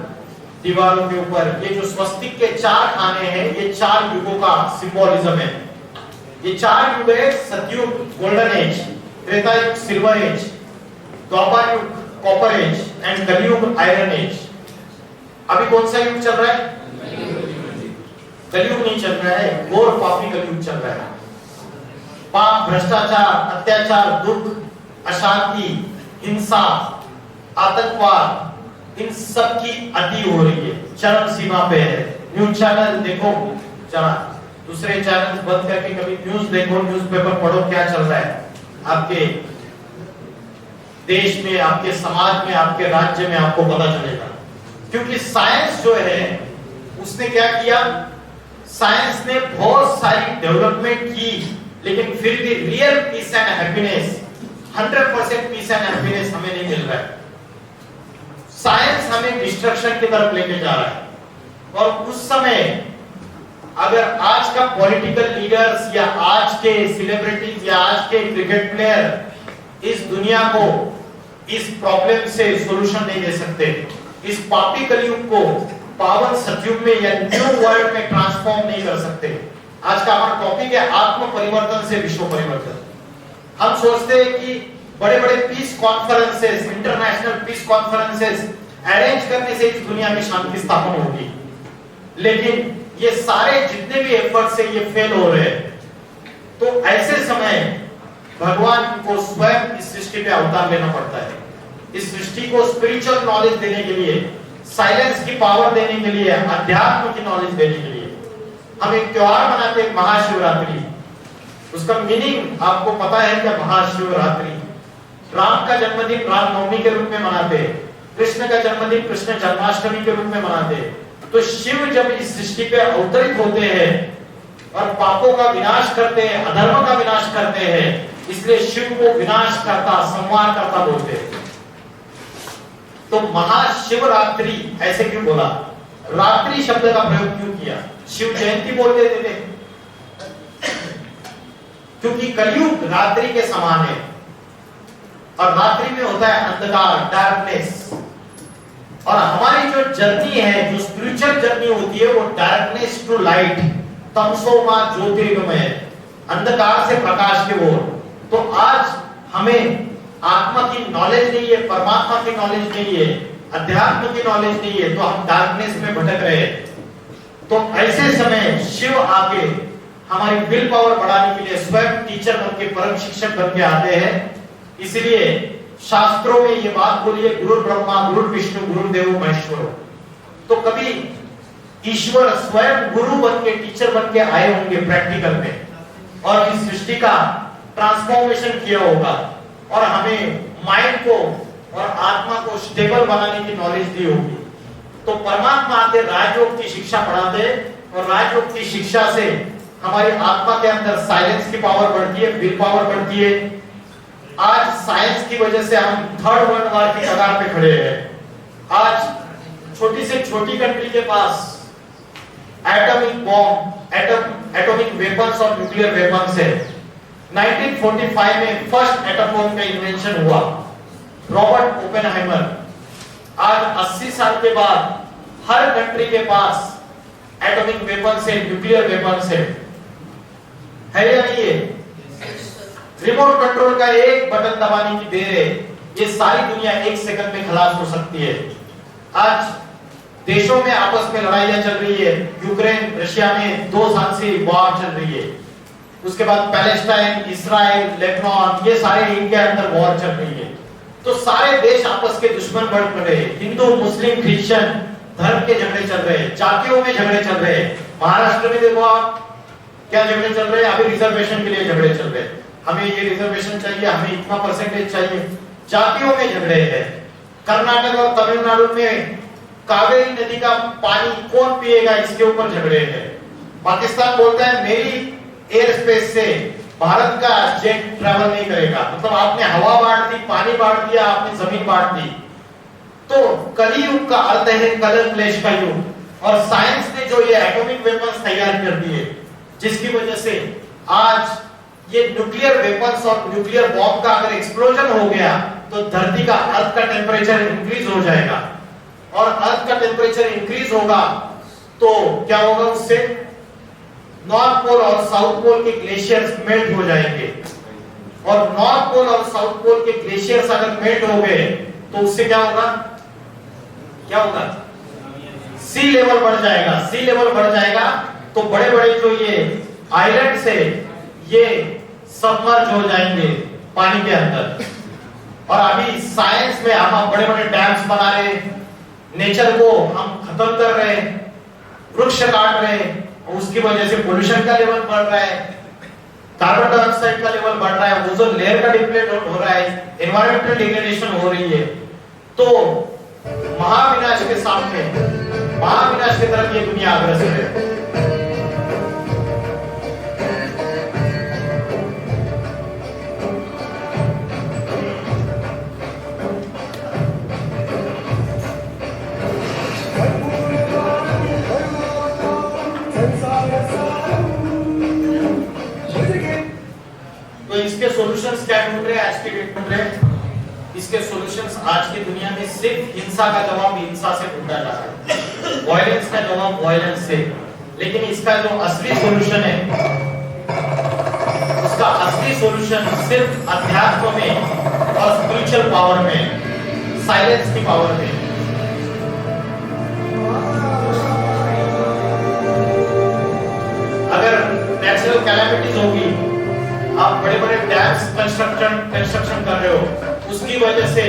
दीवारों के ऊपर, ये जो स्वस्तिक के 4 खाने हैं, ये 4 युगों का सिंबोलिज्म है। ये 4 युग है, सतयुग गोल्डन एज, त्रेता युग सिल्वर एज, द्वापर युग कॉपर एज एंड कलयुग आयरन एज। अभी कौन सा युग चल रहा है? कलयुग नहीं चल रहा है, घोर पापी कलयुग चल रहा है। पाप, भ्रष्टाचार, अत्याचार, दुख, अशांति, हिंसा, आतंकवाद, इन सब की अति हो रही है, चरम सीमा पे है। न्यूज चैनल देखो, चला दूसरे चैनल बंद करके कभी न्यूज देखो, न्यूज़पेपर पढ़ो, क्या चल रहा है आपके देश में, आपके समाज में, आपके राज्य में, आपको पता चलेगा। क्योंकि साइंस जो है उसने क्या किया, साइंस ने बहुत सारी डेवलपमेंट की, लेकिन फिर भी real peace and happiness, 100% peace and happiness हमें नहीं मिल रहा है। साइंस हमें डिस्ट्रक्शन की तरफ लेके जा रहा है। और उस समय अगर आज का पॉलिटिकल लीडर्स या आज के सेलिब्रिटीज या आज के क्रिकेट प्लेयर इस दुनिया को इस प्रॉब्लम से सॉल्यूशन नहीं दे सकते, इस पापी कलयुग को पावन सतयुग में या न्यू वर्ल्ड में ट्रांसफॉर्म नहीं कर सकते। आज का हमारा टॉपिक है आत्म परिवर्तन से विश्व परिवर्तन। हम सोचते हैं कि बड़े-बड़े peace conferences, international peace conferences arrange करने से इस दुनिया में शांति स्थापन होगी, लेकिन ये सारे जितने भी एफर्ट्स है ये फेल हो रहे हैं। तो ऐसे समय भगवान को स्वयं इस सृष्टि पे अवतार लेना पड़ता है। इस सृष्टि को स्पिरिचुअल नॉलेज देने के लिए, साइलेंस की पावर देने के लिए, अध्यात्म की नॉलेज देने के लिए हम एक त्योहार मनाते हैं, महाशिवरात्रि। उसका मीनिंग आपको पता है क्या? महाशिवरात्रि राम का जन्मदिन रामनवमी के रूप में मनाते हैं, कृष्ण का जन्मदिन कृष्ण जन्माष्टमी के रूप में मनाते हैं। तो शिव जब इस सृष्टि पे अवतरित होते हैं और पापों का विनाश करते हैं, अधर्म का विनाश करते हैं, इसलिए शिव को विनाश करता, संहार करता बोलते हैं। तो महाशिवरात्रि ऐसे क्यों बोला? रात्रि शब्द का प्रयोग क्यों किया? शिव जयंती बोल देते थे क्योंकि कलयुग रात्रि के समान है और रात्रि में होता है अंधकार, डार्कनेस। और हमारी जो जर्नी है, जो स्पिरिचुअल जर्नी होती है, वो डार्कनेस टू लाइट, तमसो मा ज्योतिर्गमय, अंधकार से प्रकाश की ओर। तो आज हमें आत्मा की नॉलेज नहीं है, परमात्मा की नॉलेज नहीं है, अध्यात्म की नॉलेज नहीं है, तो हम डार्कनेस में भटक रहे हैं। तो ऐसे समय शिव आके हमारी विल पावर बढ़ाने के लिए स्वयं टीचर बन के, परम शिक्षक बन के आते हैं। इसलिए शास्त्रों में ये बात बोली है, गुरु ब्रह्मा गुरु विष्णु गुरुदेव महेश्वर। तो कभी ईश्वर स्वयं गुरु बन के, टीचर बन के आए होंगे प्रैक्टिकल में और इस सृष्टि का ट्रांसफॉर्मेशन किया होगा और हमें माइंड को और आत्मा को स्टेबल बनाने की नॉलेज दी होगी। तो परमात्मा आते राजयोग की शिक्षा पढ़ाते और राजयोग की शिक्षा से हमारी आत्मा के अंदर साइलेंस की पावर बढ़ती है, विल पावर बढ़ती है। आज साइंस की वजह से हम थर्ड वर्ल्ड वॉर की कगार पे खड़े हैं। आज छोटी से छोटी कंट्री के पास एटॉमिक बॉम्ब, एटॉमिक वेपन्स और न्यूक्लियर वेपन्स है। 1945 में फर्स्ट एटम बॉम्ब का इन्वेंशन हुआ, रॉबर्ट ओपेनहाइमर। आज 80 साल के बाद हर कंट्री के पास एटॉमिक वेपन्स है, न्यूक्लियर वेपन्स है या नहीं? है रिमोट कंट्रोल का एक बटन दबाने की देर है, ये सारी दुनिया एक सेकंड में खलास हो सकती है। आज देशों में आपस में लड़ाइयां चल रही है। यूक्रेन रशिया में 2 साल से वॉर चल रही है। उसके बाद पैलेस्टाइन, इजराइल, लेबनान, ये सारे इनके अंदर वॉर चल रही है। तो सारे देश आपस के दुश्मन बढ़ रहे हैं। हिंदू, मुस्लिम, क्रिश्चियन धर्म के झगड़े चल रहे हैं, जातियों में झगड़े चल रहे हैं। महाराष्ट्र में देखो आप क्या झगड़े चल रहे हैं, अभी रिजर्वेशन के लिए झगड़े चल रहे हैं। हमें ये रिजर्वेशन चाहिए, हमें इतना परसेंटेज चाहिए, जातियों में झगड़े हैं। कर्नाटक और तमिलनाडु में कावेरी नदी का पानी कौन पिएगा, इसके ऊपर झगड़े हैं। पाकिस्तान बोलता है मेरी एयर स्पेस से भारत का जेट ट्रैवल नहीं करेगा। मतलब आपने हवा बांट दी, पानी बांट दिया, आपने जमीन बांट दी। तो कलियुग का अर्थ है कलर क्लैश का युग। और साइंस ने जो ये एटॉमिक वेपन्स तैयार कर दिए, जिसकी वजह से आज ये न्यूक्लियर वेपन्स और न्यूक्लियर बॉम्ब का अगर एक्सप्लोजन हो गया तो धरती का, अर्थ का टेम्परेचर इंक्रीज हो जाएगा। और अर्थ का टेम्परेचर इंक्रीज होगा तो क्या होगा, उससे नॉर्थ पोल और साउथ पोल के ग्लेशियर्स मेल्ट हो जाएंगे। और नॉर्थ पोल और साउथ पोल के ग्लेशियर्स अगर मेल्ट हो गए तो उससे क्या होगा, क्या होगा, सी लेवल बढ़ जाएगा। सी लेवल बढ़ जाएगा तो बड़े बड़े जो ये आइलैंड्स है ये सबमर्ज हो जाएंगे पानी के अंदर। और अभी साइंस में हम बड़े बड़े डैम्स बना रहे हैं, नेचर को हम खत्म कर रहे हैं, वृक्ष काट रहे हैं, उसकी वजह से पोल्यूशन का लेवल बढ़ रहा है, कार्बन डाइऑक्साइड का लेवल बढ़ रहा है, ओजोन लेयर का डिप्लीट हो रहा है, एनवायरमेंटल डिग्रेडेशन हो रही है। तो महाविनाश के सामने, महाविनाश की तरफ ये दुनिया अग्रसर है। इसके सॉल्यूशंस क्या ढूंढ रहे हैं आज के डेट ढूंढ रहे हैं? इसके सॉल्यूशंस आज की दुनिया में सिर्फ हिंसा का जवाब हिंसा से ढूंढा जा रहा है, वायलेंस का जवाब वायलेंस से। लेकिन इसका जो असली सॉल्यूशन है, उसका असली सॉल्यूशन सिर्फ अध्यात्म में और स्पिरिचुअल पावर में, साइलेंस की पावर में। अगर नेचुरल कैलामिटीज होगी, आप बड़े बड़े डैम्स कंस्ट्रक्शन कर रहे हो, उसकी वजह से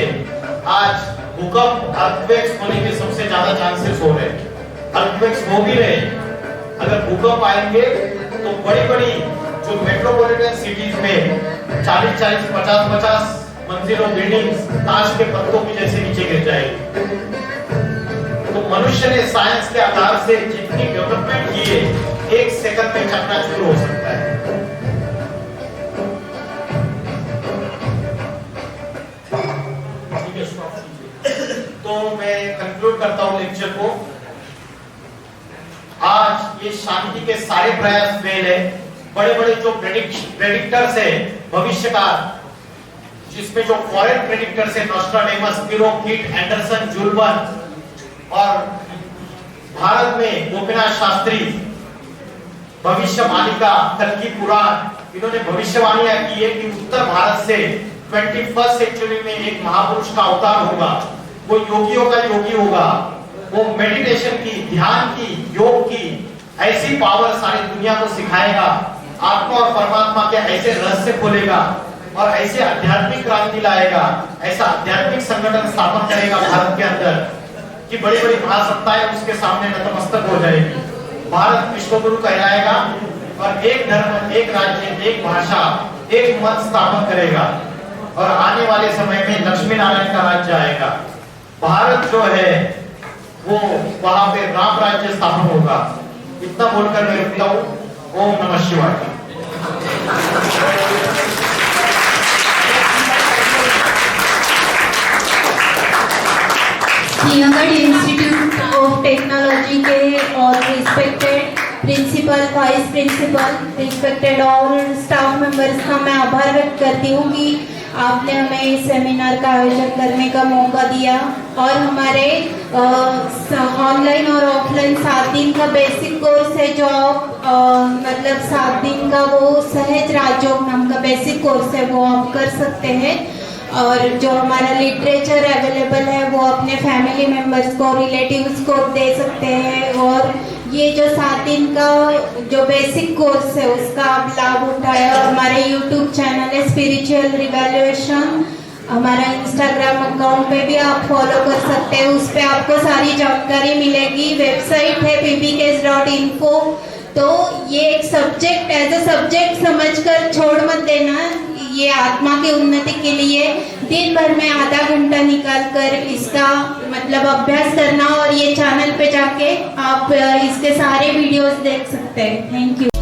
आज भूकंप, अर्थक्वेक्स होने के सबसे ज्यादा चांसेस हो रहे हैं। अर्थक्वेक्स हो भी रहे। अगर भूकंप आएंगे तो बड़ी बड़ी जो मेट्रोपॉलिटन सिटीज में 40-40, 50-50 मंजिलों बिल्डिंग्स ताश के पत्तों की जैसे नीचे गिर जाएगी। तो मनुष्य ने साइंस के आधार से जितनी डेवलपमेंट की है, 1 सेकंड में चकनाचूर हो सकता है। तो मैं कंक्लूड करता हूं लेक्चर को। आज ये शांति के सारे प्रयास फेल है। बड़े बड़े जो प्रेडिक्टर्स है, भविष्यकार, जिसमें जो फॉरेन प्रेडिक्टर्स है, नोस्ट्राडेमस, पिरो, किट, एंडरसन, जुल्बन, और भारत में गोपीनाथ शास्त्री, भविष्यवाणिका, कल्कि पुराण, इन्होंने भविष्यवाणियां की है कि उत्तर भारत से 21st सेंचुरी में एक महापुरुष का अवतार होगा। वो योगियों का योगी होगा। वो मेडिटेशन की, ध्यान की, योग की ऐसी पावर सारी दुनिया को सिखाएगा। आत्मा और परमात्मा के ऐसे रहस्य खोलेगा और ऐसे आध्यात्मिक क्रांति लाएगा, ऐसा आध्यात्मिक संगठन स्थापन करेगा भारत के अंदर कि बड़ी बड़ी महासत्ताएं उसके सामने नतमस्तक हो जाएगी। भारत विश्वगुरु कहलाएगा और एक धर्म, एक राज्य, एक भाषा, एक मत स्थापन करेगा। और आने वाले समय में लक्ष्मी नारायण का राज्य आएगा। भारत जो है वो वहां पे राम राज्य स्थापन होगा। इतना बोलकर मैं रुकता हूँ। ओम नमः शिवाय। सिंहगढ़ इंस्टीट्यूट ऑफ टेक्नोलॉजी के और respected principal, vice principal, respected और स्टाफ मेंबर्स का मैं आभार व्यक्त करती हूँ कि आपने हमें इस सेमिनार का आयोजन करने का मौका दिया और हमारे ऑनलाइन और ऑफलाइन 7 दिन का बेसिक कोर्स है जो मतलब 7 दिन का वो सहज राजयोग नाम का बेसिक कोर्स है वो आप कर सकते हैं। और जो हमारा लिटरेचर अवेलेबल है वो अपने फैमिली मेम्बर्स को, रिलेटिव्स को दे सकते हैं। और ये जो 7 दिन का जो बेसिक कोर्स है उसका आप लाभ उठाए। और हमारे यूट्यूब चैनल है स्पिरिचुअल रिवैल्यूएशन, हमारा इंस्टाग्राम अकाउंट पे भी आप फॉलो कर सकते हैं, उस पर आपको सारी जानकारी मिलेगी। वेबसाइट है ppks.info। तो ये एक सब्जेक्ट एज अ सब्जेक्ट समझकर छोड़ मत देना। ये आत्मा की उन्नति के लिए दिन भर में आधा घंटा निकाल कर इसका मतलब अभ्यास करना और ये चैनल पे जाके आप इसके सारे वीडियोस देख सकते हैं। Thank you.